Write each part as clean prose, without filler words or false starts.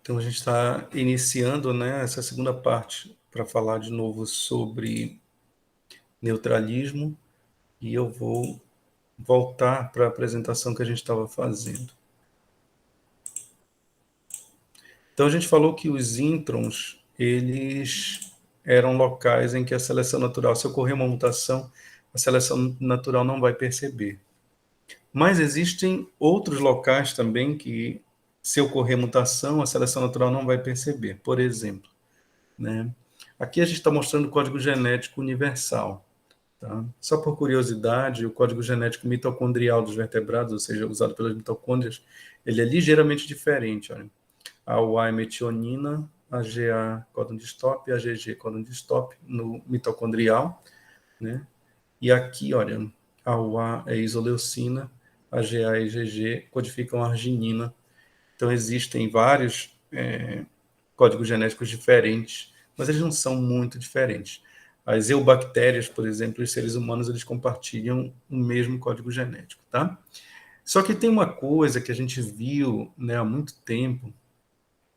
Então, a gente está iniciando, né, essa segunda parte para falar de novo sobre neutralismo, e eu vou voltar para a apresentação que a gente estava fazendo. Então, a gente falou que os introns, eles eram locais em que a seleção natural, se ocorrer uma mutação, a seleção natural não vai perceber. Mas existem outros locais também que, se ocorrer mutação, a seleção natural não vai perceber. Por exemplo, né? Aqui a gente está mostrando o código genético universal. Tá? Só por curiosidade, o código genético mitocondrial dos vertebrados, ou seja, usado pelas mitocôndrias, ele é ligeiramente diferente. Olha. A UA é metionina, a GA códon de stop, a GG códon de stop no mitocondrial, né? E aqui, olha, a UA é isoleucina, a GA e GG codificam arginina. Então, existem vários códigos genéticos diferentes, mas eles não são muito diferentes. As eubactérias, por exemplo, os seres humanos, eles compartilham o mesmo código genético, tá? Só que tem uma coisa que a gente viu, né, há muito tempo,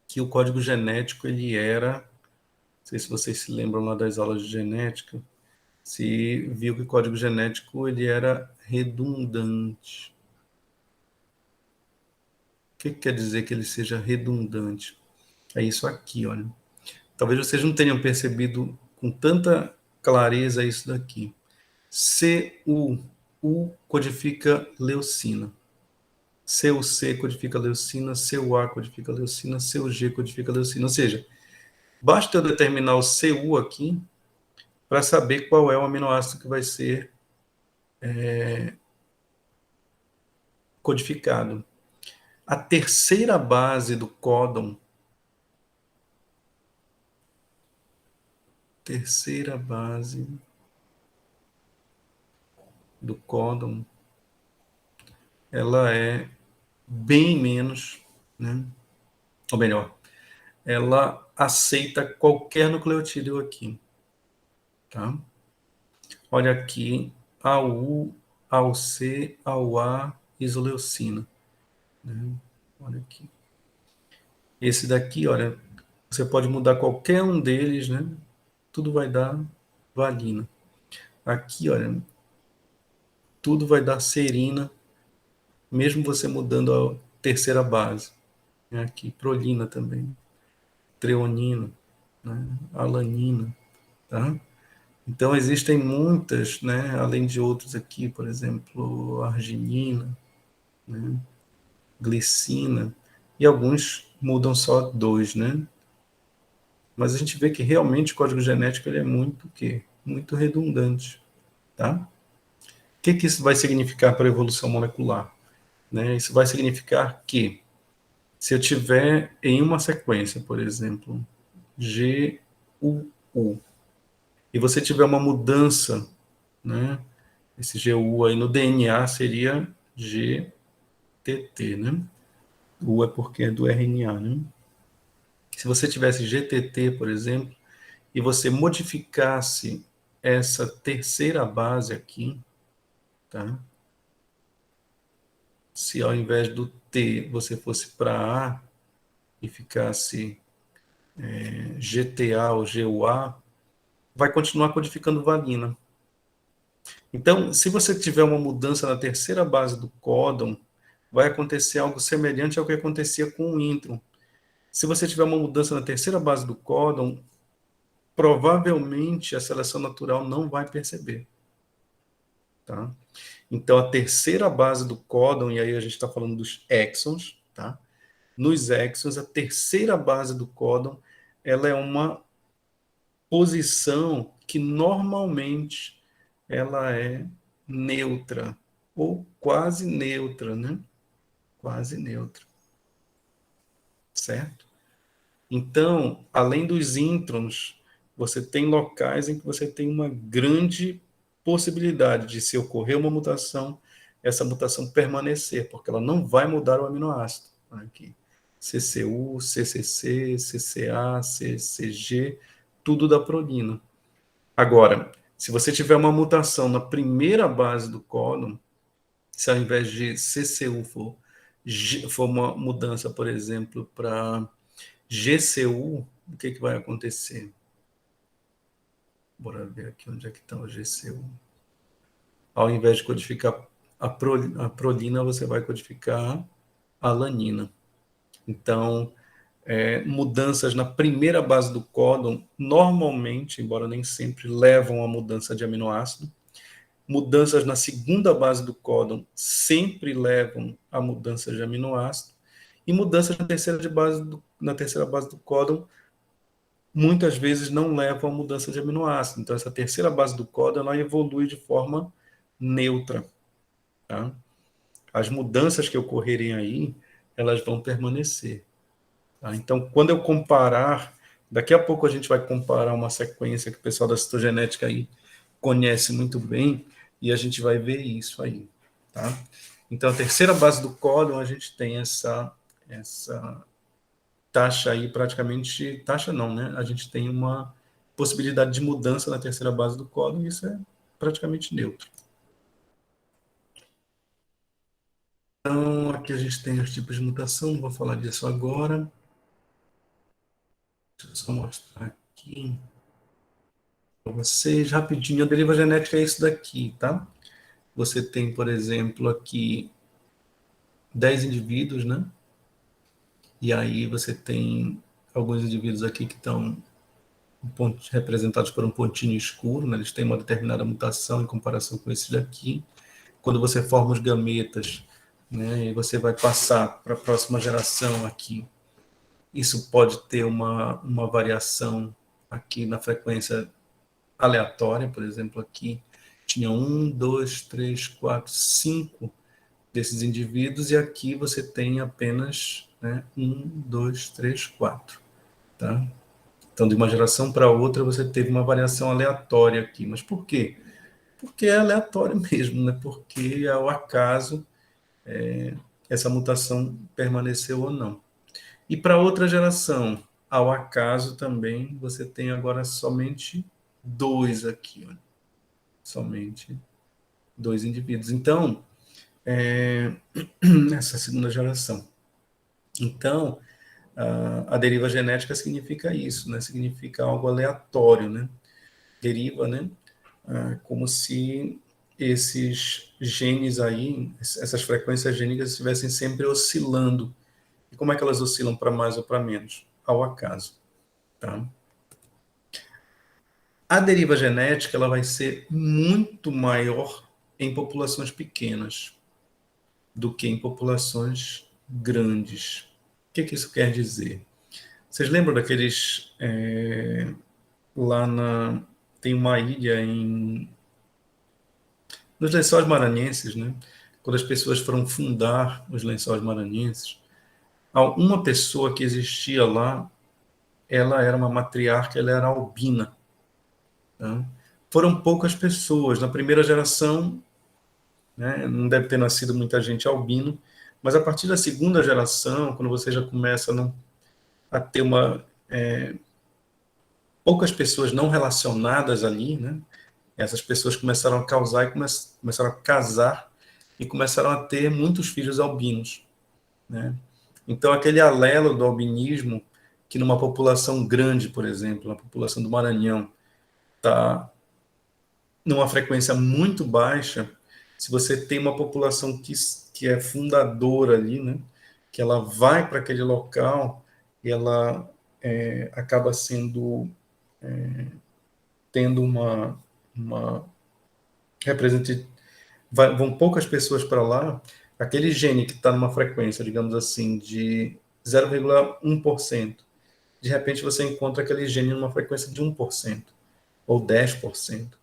que o código genético, ele era, não sei se vocês se lembram lá das aulas de genética, se viu que o código genético, ele era redundante. O que quer dizer que ele seja redundante? É isso aqui, olha. Talvez vocês não tenham percebido com tanta clareza isso daqui. CU codifica leucina. CUC codifica leucina, CUA codifica leucina, CUG codifica leucina. Ou seja, basta eu determinar o CU aqui para saber qual é o aminoácido que vai ser codificado. A terceira base do códon, terceira base do códon, ela é bem menos, né? Ou melhor, ela aceita qualquer nucleotídeo aqui, tá? Olha aqui, AU, AUC, AUA, isoleucina, né? Olha aqui. Esse daqui, olha, você pode mudar qualquer um deles, né? Tudo vai dar valina. Aqui, olha, tudo vai dar serina, mesmo você mudando a terceira base. Aqui, prolina também, treonina, né? Alanina, tá? Então, existem muitas, né, além de outros aqui, por exemplo, arginina, né, glicina, e alguns mudam só dois, né? Mas a gente vê que realmente o código genético ele é muito, o quê? Muito redundante, tá? O que que isso vai significar para a evolução molecular? Né? Isso vai significar que, se eu tiver em uma sequência, por exemplo, GUU, e você tiver uma mudança, né? Esse GU aí no DNA seria GTT, né? U é porque é do RNA, né? Se você tivesse GTT, por exemplo, e você modificasse essa terceira base aqui, tá? Se ao invés do T você fosse para A e ficasse GTA ou GUA, vai continuar codificando valina. Então, se você tiver uma mudança na terceira base do códon, vai acontecer algo semelhante ao que acontecia com o intron. Se você tiver uma mudança na terceira base do códon, provavelmente a seleção natural não vai perceber. Tá? Então, a terceira base do códon, e aí a gente está falando dos exons, tá? Nos exons, a terceira base do códon, ela é uma posição que normalmente ela é neutra, ou quase neutra, né? Quase neutra, certo? Então, além dos introns, você tem locais em que você tem uma grande possibilidade de, se ocorrer uma mutação, essa mutação permanecer, porque ela não vai mudar o aminoácido. Aqui, CCU, CCC, CCA, CCG, tudo da prolina. Agora, se você tiver uma mutação na primeira base do códon, se ao invés de CCU for uma mudança, por exemplo, para GCU, o que vai acontecer? Bora ver aqui onde é que está o GCU. Ao invés de codificar a prolina, você vai codificar a alanina. Então, mudanças na primeira base do códon, normalmente, embora nem sempre, levam a mudança de aminoácido. Mudanças na segunda base do códon sempre levam a mudança de aminoácido. E mudanças na terceira base do códon muitas vezes não levam a mudança de aminoácido. Então, essa terceira base do códon ela evolui de forma neutra. Tá? As mudanças que ocorrerem aí, elas vão permanecer. Tá? Então, quando eu comparar, daqui a pouco a gente vai comparar uma sequência que o pessoal da citogenética aí conhece muito bem, e a gente vai ver isso aí. Tá? Então, a terceira base do códon, a gente tem essa taxa aí praticamente, taxa não, né? A gente tem uma possibilidade de mudança na terceira base do códon, e isso é praticamente neutro. Então, aqui a gente tem os tipos de mutação, não vou falar disso agora. Deixa eu só mostrar aqui para vocês rapidinho. A deriva genética é isso daqui, tá? Você tem, por exemplo, aqui 10 indivíduos, né? E aí você tem alguns indivíduos aqui que estão representados por um pontinho escuro, né? Eles têm uma determinada mutação em comparação com esses daqui. Quando você forma os gametas, né? E você vai passar para a próxima geração aqui. Isso pode ter uma variação aqui na frequência aleatória, por exemplo, aqui tinha 1, 2, 3, 4, 5 desses indivíduos, e aqui você tem apenas 1, 2, 3, 4. Tá? Então, de uma geração para outra, você teve uma variação aleatória aqui. Mas por quê? Porque é aleatório mesmo, né? Porque ao acaso essa mutação permaneceu ou não. E para outra geração, ao acaso também, você tem agora somente 2 aqui, olha. Somente 2 indivíduos. Então, essa segunda geração. Então, a deriva genética significa isso, né? Significa algo aleatório, né? Deriva, né? Como se esses genes aí, essas frequências gênicas estivessem sempre oscilando. E como é que elas oscilam para mais ou para menos? Ao acaso, tá? A deriva genética ela vai ser muito maior em populações pequenas do que em populações grandes. O que isso quer dizer? Vocês lembram daqueles lá tem uma ilha nos Lençóis Maranhenses, né? Quando as pessoas foram fundar os Lençóis Maranhenses, uma pessoa que existia lá, ela era uma matriarca, ela era albina. Tá? Foram poucas pessoas. Na primeira geração, né, não deve ter nascido muita gente albino, mas a partir da segunda geração, quando você já começa a ter poucas pessoas não relacionadas ali, né? Essas pessoas começaram a causar e começaram a casar e começaram a ter muitos filhos albinos, né? Então, aquele alelo do albinismo, que numa população grande, por exemplo, na população do Maranhão, está numa frequência muito baixa, se você tem uma população que é fundadora ali, né? Que ela vai para aquele local, ela acaba tendo uma representatividade, vão poucas pessoas para lá, aquele gene que está numa frequência, digamos assim, de 0,1%, de repente você encontra aquele gene numa frequência de 1% ou 10%,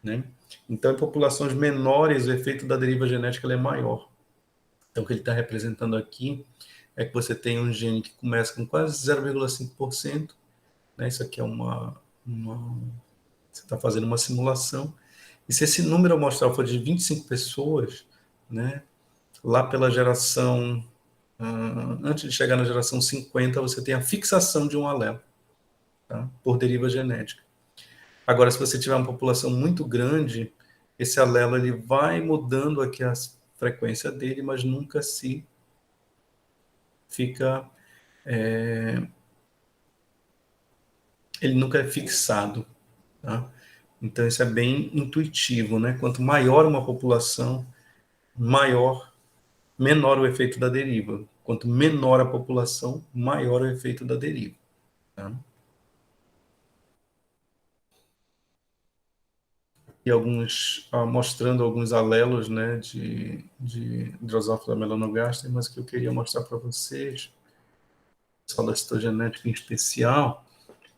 né? Então, em populações menores, o efeito da deriva genética é maior. Então, o que ele está representando aqui é que você tem um gene que começa com quase 0,5%, né? Isso aqui é você está fazendo uma simulação, e se esse número amostral for de 25 pessoas, né, lá pela geração, antes de chegar na geração 50, você tem a fixação de um alelo, tá, por deriva genética. Agora, se você tiver uma população muito grande, esse alelo ele vai mudando aqui a frequência dele, mas nunca se fica ele nunca é fixado, tá? Então, isso é bem intuitivo, né? Quanto maior uma população, menor o efeito da deriva. Quanto menor a população, maior o efeito da deriva, tá? E mostrando alguns alelos, né, de Drosophila melanogaster, mas que eu queria mostrar para vocês, só da citogenética em especial,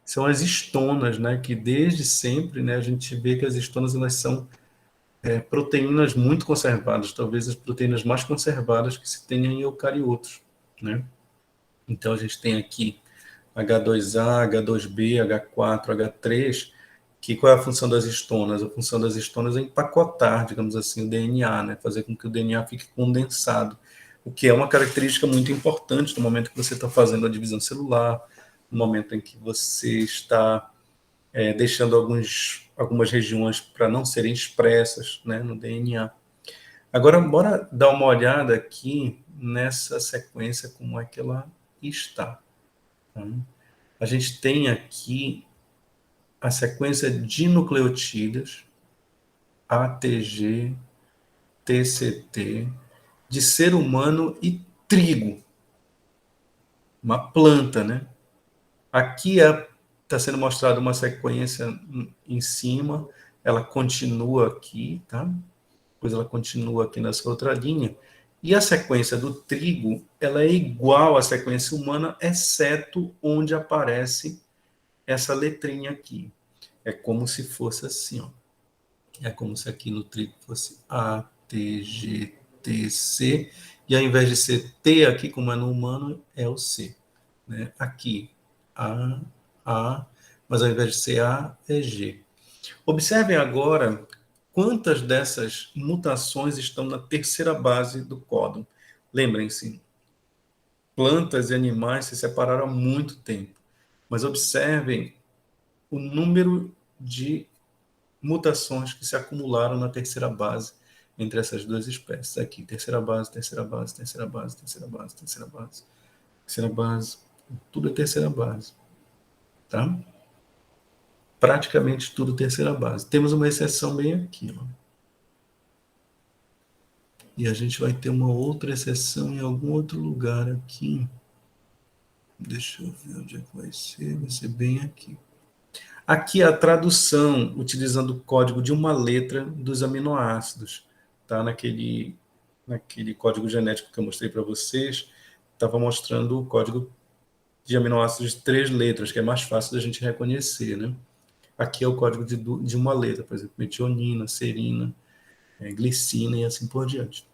são as estonas, né, que desde sempre, né, a gente vê que as estonas elas são proteínas muito conservadas, talvez as proteínas mais conservadas que se tenha em eucariotos, né? Então a gente tem aqui H2A, H2B, H4, H3, que qual é a função das estonas? A função das estonas é empacotar, digamos assim, o DNA, né? Fazer com que o DNA fique condensado, o que é uma característica muito importante no momento que você está fazendo a divisão celular, no momento em que você está deixando algumas regiões para não serem expressas, né, no DNA. Agora, bora dar uma olhada aqui nessa sequência, como é que ela está. Tá? A gente tem aqui a sequência de nucleotídeos, ATG, TCT, de ser humano e trigo, uma planta, né? Aqui está sendo mostrada uma sequência em cima, ela continua aqui, tá? Depois ela continua aqui nessa outra linha. E a sequência do trigo, ela é igual à sequência humana, exceto onde aparece essa letrinha aqui. É como se fosse assim, ó. É como se aqui no trigo fosse A, T, G, T, C, e ao invés de ser T aqui, como é no humano, é o C. Né? Aqui, A, mas ao invés de ser A, é G. Observem agora quantas dessas mutações estão na terceira base do códon. Lembrem-se, plantas e animais se separaram há muito tempo, mas observem o número de mutações que se acumularam na terceira base entre essas duas espécies. Aqui, terceira base, terceira base, terceira base, terceira base, terceira base, terceira base, tudo é terceira base, tá? Praticamente tudo terceira base. Temos uma exceção bem aqui, ó. E a gente vai ter uma outra exceção em algum outro lugar aqui. Deixa eu ver onde é que vai ser. Vai ser bem aqui. Aqui é a tradução, utilizando o código de uma letra dos aminoácidos. Tá? Naquele código genético que eu mostrei para vocês, estava mostrando o código de aminoácidos de 3 letras, que é mais fácil da gente reconhecer. Né? Aqui é o código de uma letra, por exemplo, metionina, serina, glicina e assim por diante.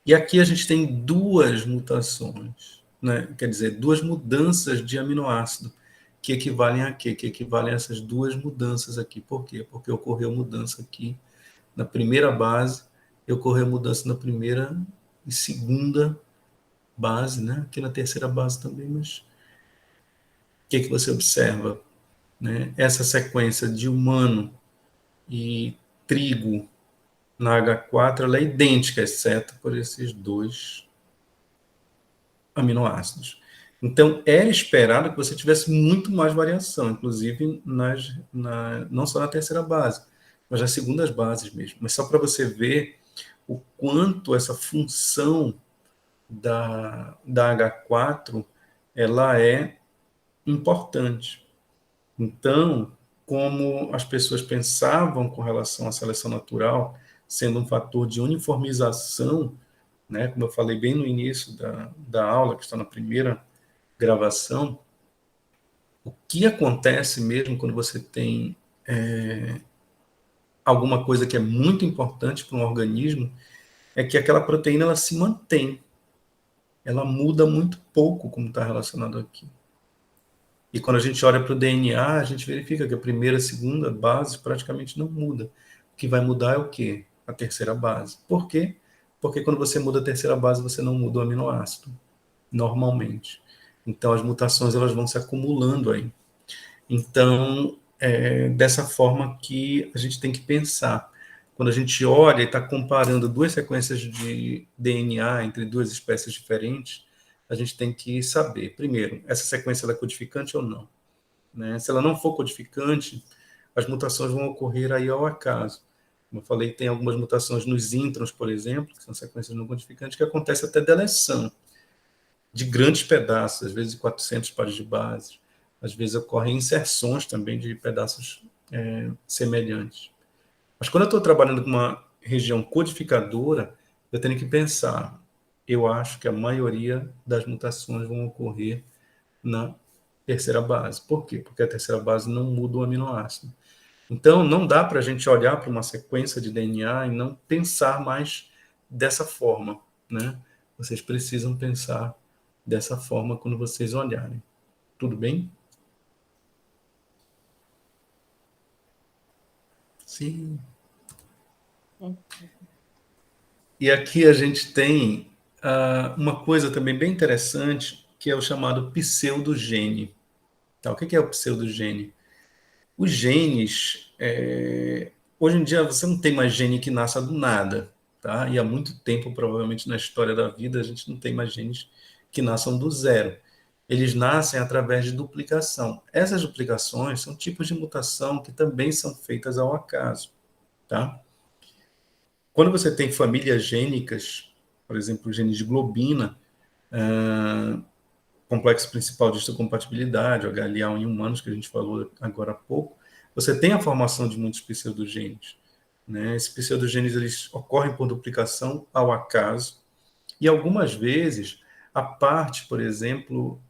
E aqui a gente tem duas mutações, né? Quer dizer, duas mudanças de aminoácido, que equivalem a quê? Que equivalem a essas duas mudanças aqui. Por quê? Porque ocorreu mudança aqui na primeira base e ocorreu mudança na primeira e segunda base, né? Aqui na terceira base também, mas o que você observa? Né? Essa sequência de humano e trigo na H4 ela é idêntica, exceto por esses dois aminoácidos. Então, era esperado que você tivesse muito mais variação, inclusive não só na terceira base, mas nas segundas bases mesmo. Mas só para você ver o quanto essa função da H4 ela é importante. Então, como as pessoas pensavam com relação à seleção natural, sendo um fator de uniformização, né, como eu falei bem no início da aula, que está na primeira gravação, o que acontece mesmo quando você tem alguma coisa que é muito importante para um organismo é que aquela proteína ela se mantém, ela muda muito pouco como está relacionado aqui. E quando a gente olha para o DNA, a gente verifica que a primeira e a segunda base praticamente não muda. O que vai mudar é o quê? A terceira base. Por quê? Porque quando você muda a terceira base, você não muda o aminoácido, normalmente. Então, as mutações elas vão se acumulando aí. Então, dessa forma que a gente tem que pensar. Quando a gente olha e está comparando duas sequências de DNA entre duas espécies diferentes, a gente tem que saber, primeiro, essa sequência é codificante ou não? né? Se ela não for codificante, as mutações vão ocorrer aí ao acaso. Como eu falei, tem algumas mutações nos introns, por exemplo, que são sequências não codificantes, que acontece até deleção de grandes pedaços, às vezes de 400 pares de bases. Às vezes ocorrem inserções também de pedaços semelhantes. Mas quando eu estou trabalhando com uma região codificadora, eu tenho que pensar, eu acho que a maioria das mutações vão ocorrer na terceira base. Por quê? Porque a terceira base não muda o aminoácido. Então, não dá para a gente olhar para uma sequência de DNA e não pensar mais dessa forma, né? Vocês precisam pensar dessa forma quando vocês olharem. Tudo bem? Sim. E aqui a gente tem uma coisa também bem interessante, que é o chamado pseudogene. Tá? O que é o pseudogene? Os genes, hoje em dia você não tem mais gene que nasça do nada, tá? E há muito tempo, provavelmente na história da vida, a gente não tem mais genes que nasçam do zero. Eles nascem através de duplicação. Essas duplicações são tipos de mutação que também são feitas ao acaso, tá? Quando você tem famílias gênicas, por exemplo, genes de globina, complexo principal de histocompatibilidade, o HLA em humanos, que a gente falou agora há pouco, você tem a formação de muitos pseudogenes. Né? Esses pseudogenes eles ocorrem por duplicação ao acaso, e algumas vezes a parte, por exemplo,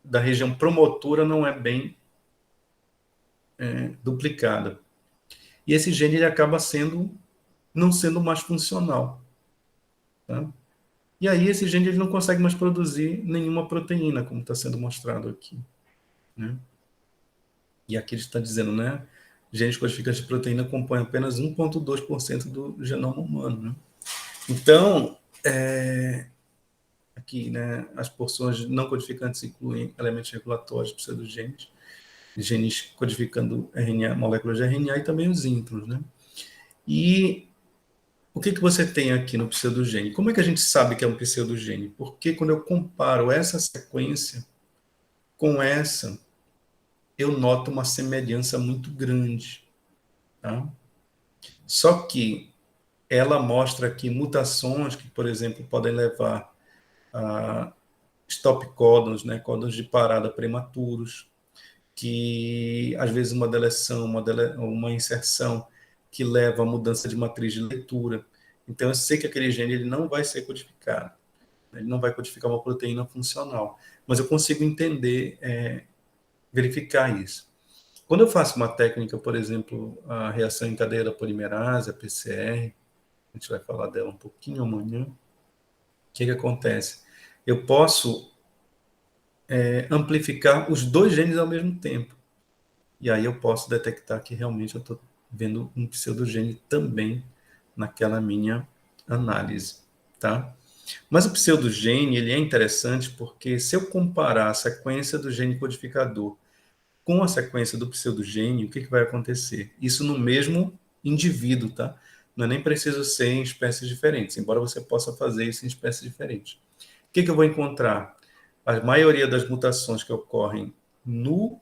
da região promotora não é bem duplicada. E esse gene ele acaba não sendo mais funcional. Tá? E aí esse gene ele não consegue mais produzir nenhuma proteína, como está sendo mostrado aqui. Né? E aqui ele está dizendo, né? Genes codificantes de proteína compõem apenas 1,2% do genoma humano. Né? Então, aqui, né, as porções não codificantes incluem elementos regulatórios, pseudogenes, genes codificando RNA, moléculas de RNA e também os introns. Né? E o que você tem aqui no pseudogene? Como é que a gente sabe que é um pseudogene? Porque quando eu comparo essa sequência com essa, eu noto uma semelhança muito grande. Tá? Só que ela mostra aqui mutações que, por exemplo, podem levar a stop códons, né, códons de parada prematuros, que às vezes uma deleção, uma inserção que leva a mudança de matriz de leitura. Então eu sei que aquele gene ele não vai ser codificado, ele não vai codificar uma proteína funcional, mas eu consigo entender, verificar isso. Quando eu faço uma técnica, por exemplo, a reação em cadeia da polimerase, a PCR, a gente vai falar dela um pouquinho amanhã, o que acontece? Eu posso amplificar os dois genes ao mesmo tempo. E aí eu posso detectar que realmente eu estou vendo um pseudogene também naquela minha análise, tá? Mas o pseudogene, ele é interessante porque se eu comparar a sequência do gene codificador com a sequência do pseudogene, o que vai acontecer? Isso no mesmo indivíduo, tá? Não é nem preciso ser em espécies diferentes, embora você possa fazer isso em espécies diferentes. O que eu vou encontrar? A maioria das mutações que ocorrem no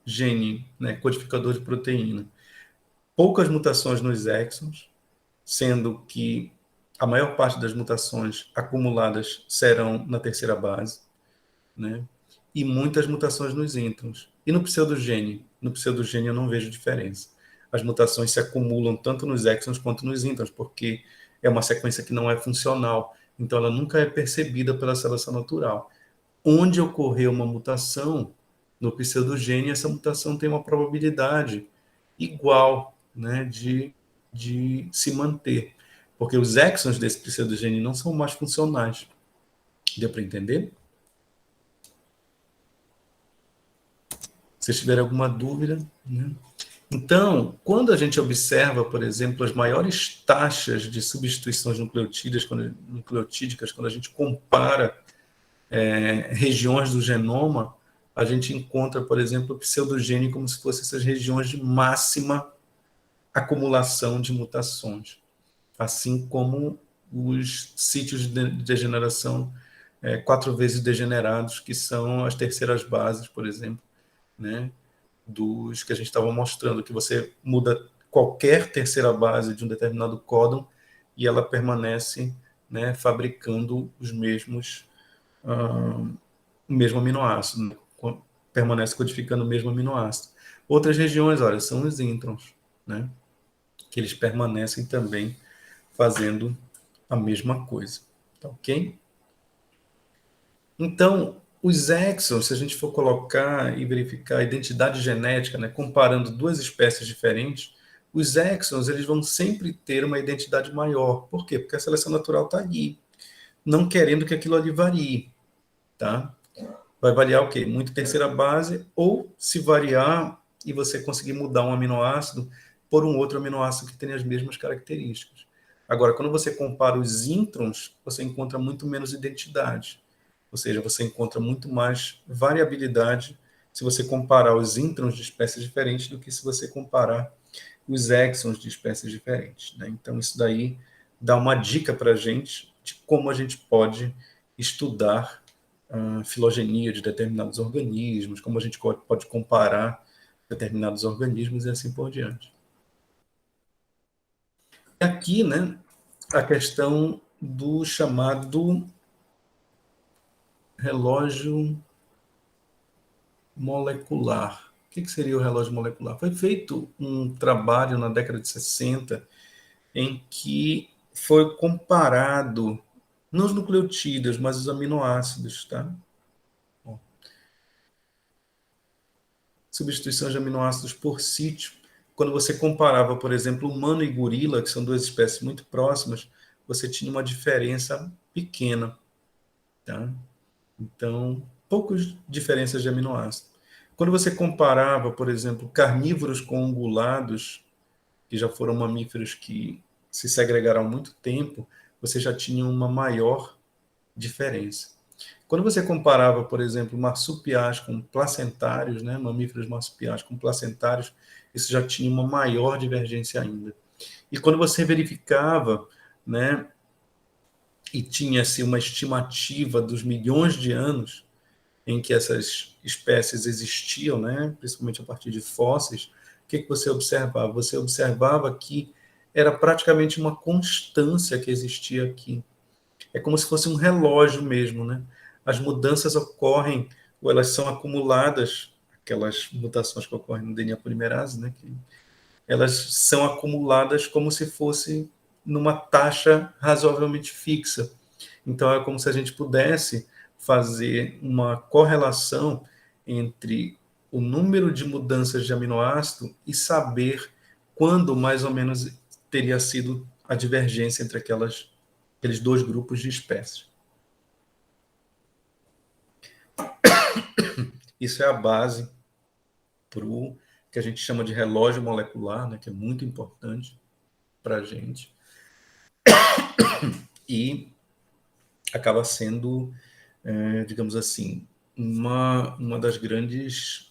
gene, né, codificador de proteína, poucas mutações nos exons, sendo que a maior parte das mutações acumuladas serão na terceira base, né? E muitas mutações nos introns. E no pseudogene? No pseudogene eu não vejo diferença. As mutações se acumulam tanto nos exons quanto nos introns, porque é uma sequência que não é funcional, então ela nunca é percebida pela seleção natural. Onde ocorreu uma mutação no pseudogene, essa mutação tem uma probabilidade igual, né, de se manter, porque os exons desse pseudogene não são mais funcionais. Deu para entender? Se tiver alguma dúvida, né? Então, quando a gente observa, por exemplo, as maiores taxas de substituições nucleotídicas, quando a gente compara regiões do genoma, a gente encontra, por exemplo, o pseudogene como se fossem essas regiões de máxima acumulação de mutações, assim como os sítios de degeneração 4 vezes degenerados, que são as terceiras bases, por exemplo, né, dos que a gente estava mostrando, que você muda qualquer terceira base de um determinado códon e ela permanece, né, fabricando os mesmos, o mesmo aminoácido, né, permanece codificando o mesmo aminoácido. Outras regiões, olha, são os introns, né, que eles permanecem também fazendo a mesma coisa, tá ok? Então, os exons, se a gente for colocar e verificar a identidade genética, né, comparando duas espécies diferentes, os exons eles vão sempre ter uma identidade maior. Por quê? Porque a seleção natural está ali, não querendo que aquilo ali varie, tá? Vai variar o quê? Muito terceira base, ou se variar e você conseguir mudar um aminoácido por um outro aminoácido que tenha as mesmas características. Agora, quando você compara os introns, você encontra muito menos identidade. Ou seja, você encontra muito mais variabilidade se você comparar os introns de espécies diferentes do que se você comparar os exons de espécies diferentes, né? Então, isso daí dá uma dica para a gente de como a gente pode estudar a filogenia de determinados organismos, como a gente pode comparar determinados organismos e assim por diante. Aqui, né, a questão do chamado relógio molecular. O que seria o relógio molecular? Foi feito um trabalho na década de 60 em que foi comparado, não os nucleotídeos, mas os aminoácidos, tá? Bom, substituição de aminoácidos por sítio. Quando você comparava, por exemplo, humano e gorila, que são duas espécies muito próximas, você tinha uma diferença pequena, tá? Então, poucas diferenças de aminoácidos. Quando você comparava, por exemplo, carnívoros com ungulados, que já foram mamíferos que se segregaram há muito tempo, você já tinha uma maior diferença. Quando você comparava, por exemplo, marsupiais com placentários, né, mamíferos marsupiais com placentários, isso já tinha uma maior divergência ainda. E quando você verificava, né, e tinha-se uma estimativa dos milhões de anos em que essas espécies existiam, né, principalmente a partir de fósseis, o que você observava? Você observava que era praticamente uma constância que existia aqui. É como se fosse um relógio mesmo, né? As mudanças ocorrem, ou elas são acumuladas, aquelas mutações que ocorrem no DNA polimerase, né? Que elas são acumuladas como se fosse numa taxa razoavelmente fixa. Então, é como se a gente pudesse fazer uma correlação entre o número de mudanças de aminoácido e saber quando, mais ou menos, teria sido a divergência entre aqueles dois grupos de espécies. Isso é a base para o que a gente chama de relógio molecular, né, que é muito importante para a gente. E acaba sendo, digamos assim, uma das grandes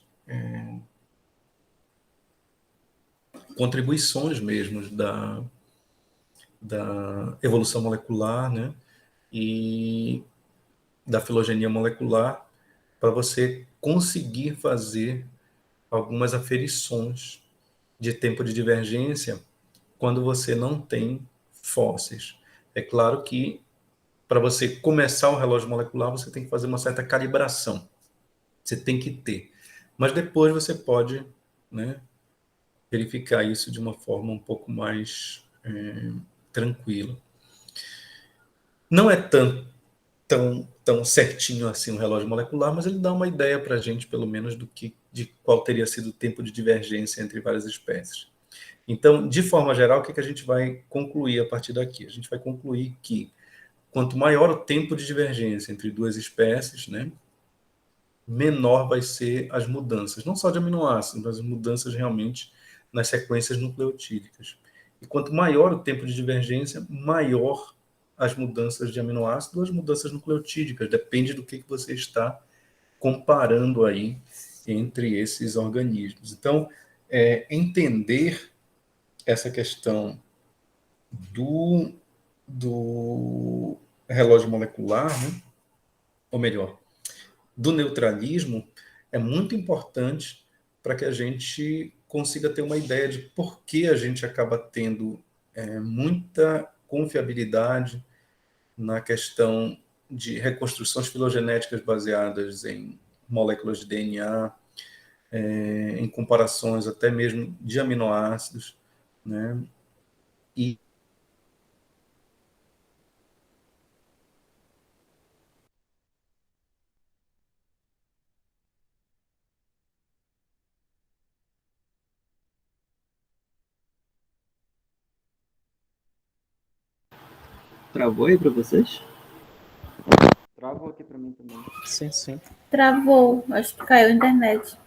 contribuições mesmo da evolução molecular, né, e da filogenia molecular, para você conseguir fazer algumas aferições de tempo de divergência quando você não tem fósseis. É claro que para você começar o relógio molecular, você tem que fazer uma certa calibração. Você tem que ter. Mas depois você pode, né, verificar isso de uma forma um pouco mais tranquila. Não é tão certinho assim o relógio molecular, mas ele dá uma ideia para a gente, pelo menos, de qual teria sido o tempo de divergência entre várias espécies. Então, de forma geral, o que a gente vai concluir a partir daqui? A gente vai concluir que quanto maior o tempo de divergência entre duas espécies, né, menor vai ser as mudanças, não só de aminoácidos, mas as mudanças realmente nas sequências nucleotídicas. E quanto maior o tempo de divergência, maior as mudanças de aminoácidos, as mudanças nucleotídicas, depende do que você está comparando aí entre esses organismos. Então, entender essa questão do relógio molecular, né, ou melhor, do neutralismo, é muito importante para que a gente consiga ter uma ideia de por que a gente acaba tendo muita confiabilidade na questão de reconstruções filogenéticas baseadas em moléculas de DNA, em comparações até mesmo de aminoácidos, né? E Travou aí pra vocês? Travou aqui pra mim também. sim, sim. Travou, acho que caiu a internet.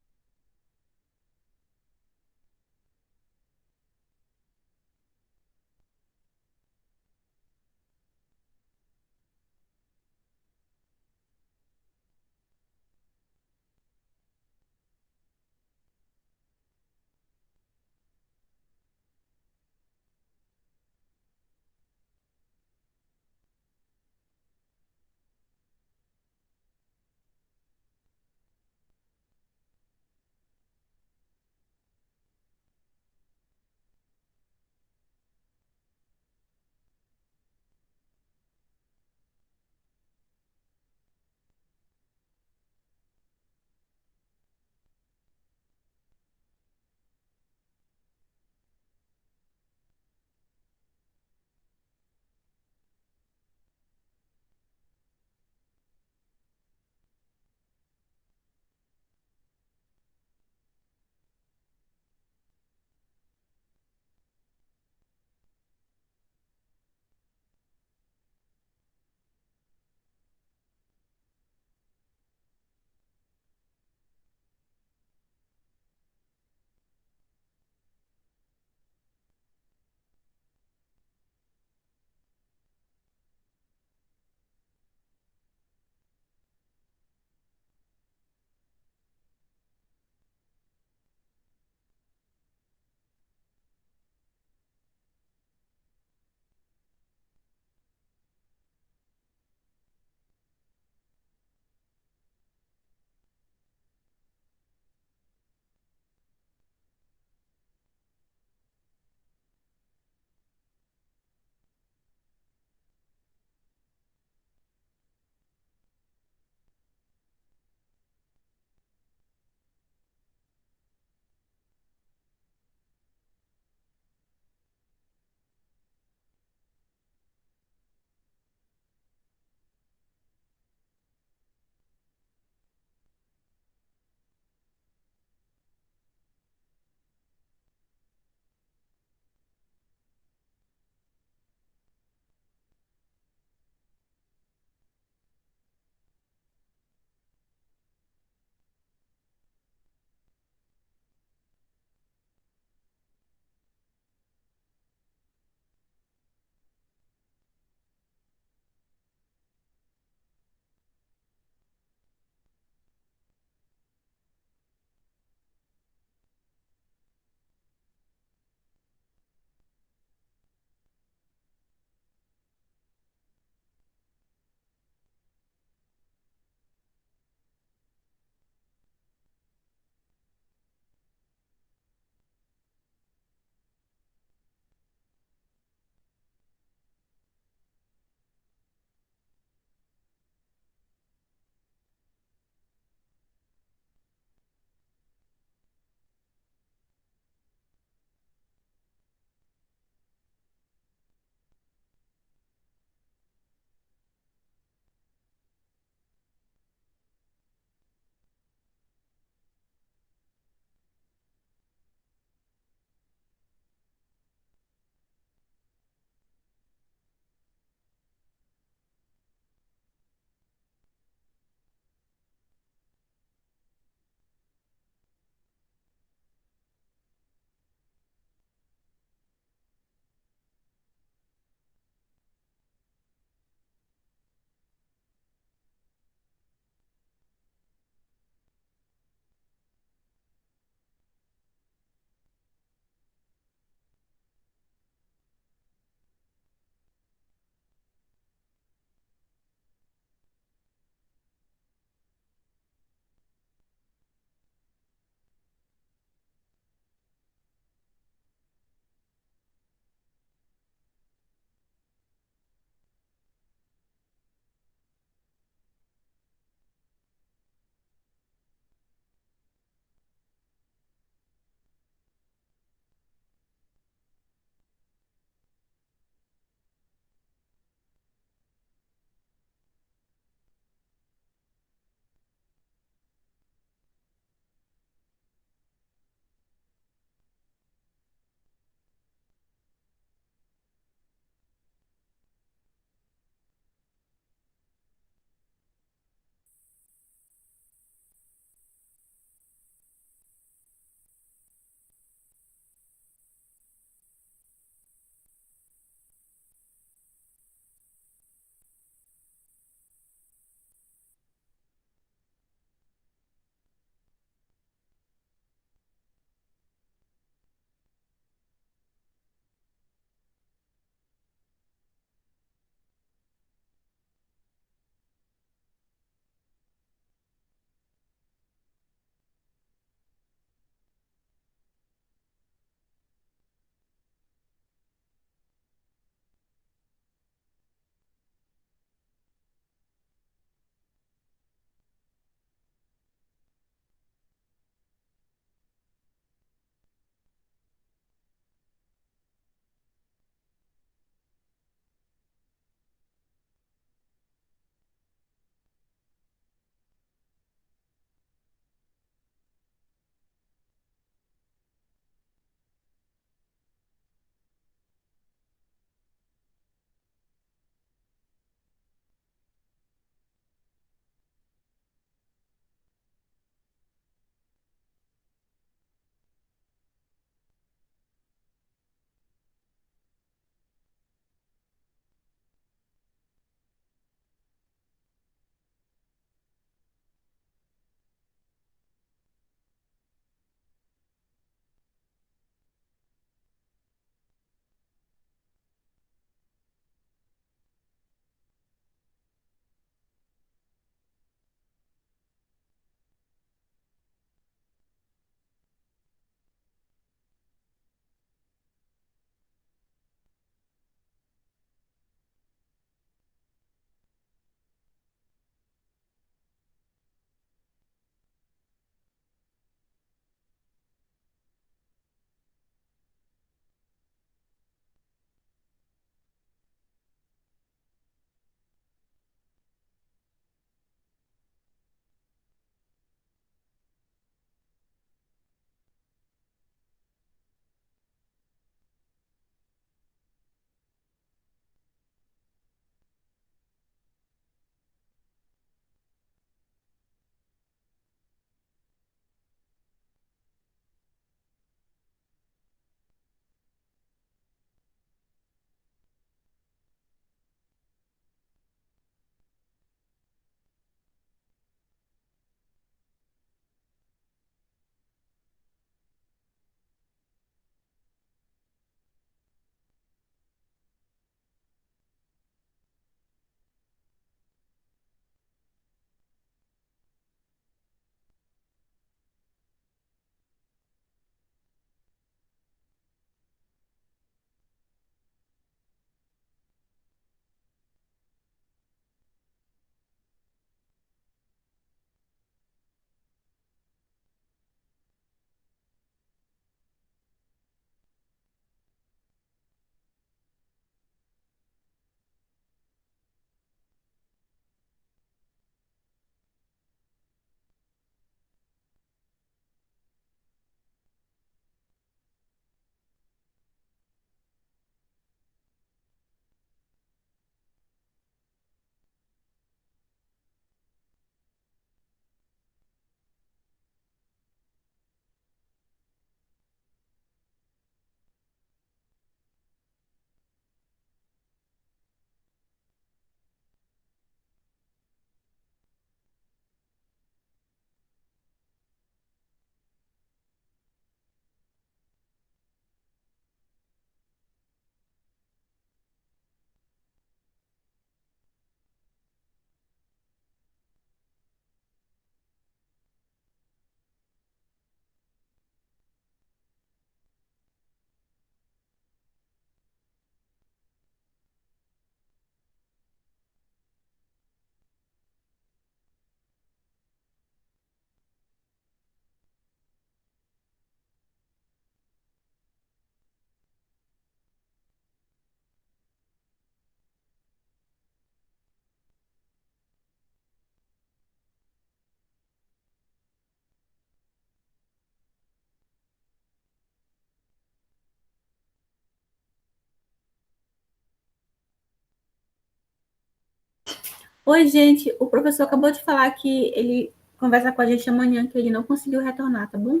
Oi, gente. O professor acabou de falar que ele conversa com a gente amanhã, que ele não conseguiu retornar, tá bom?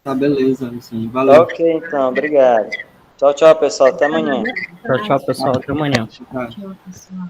Tá, beleza, Alisson. Valeu. Ok, então, obrigado. Tchau, tchau, pessoal. Até amanhã. Tchau, tchau, pessoal. Até amanhã. Tchau. Tchau, pessoal.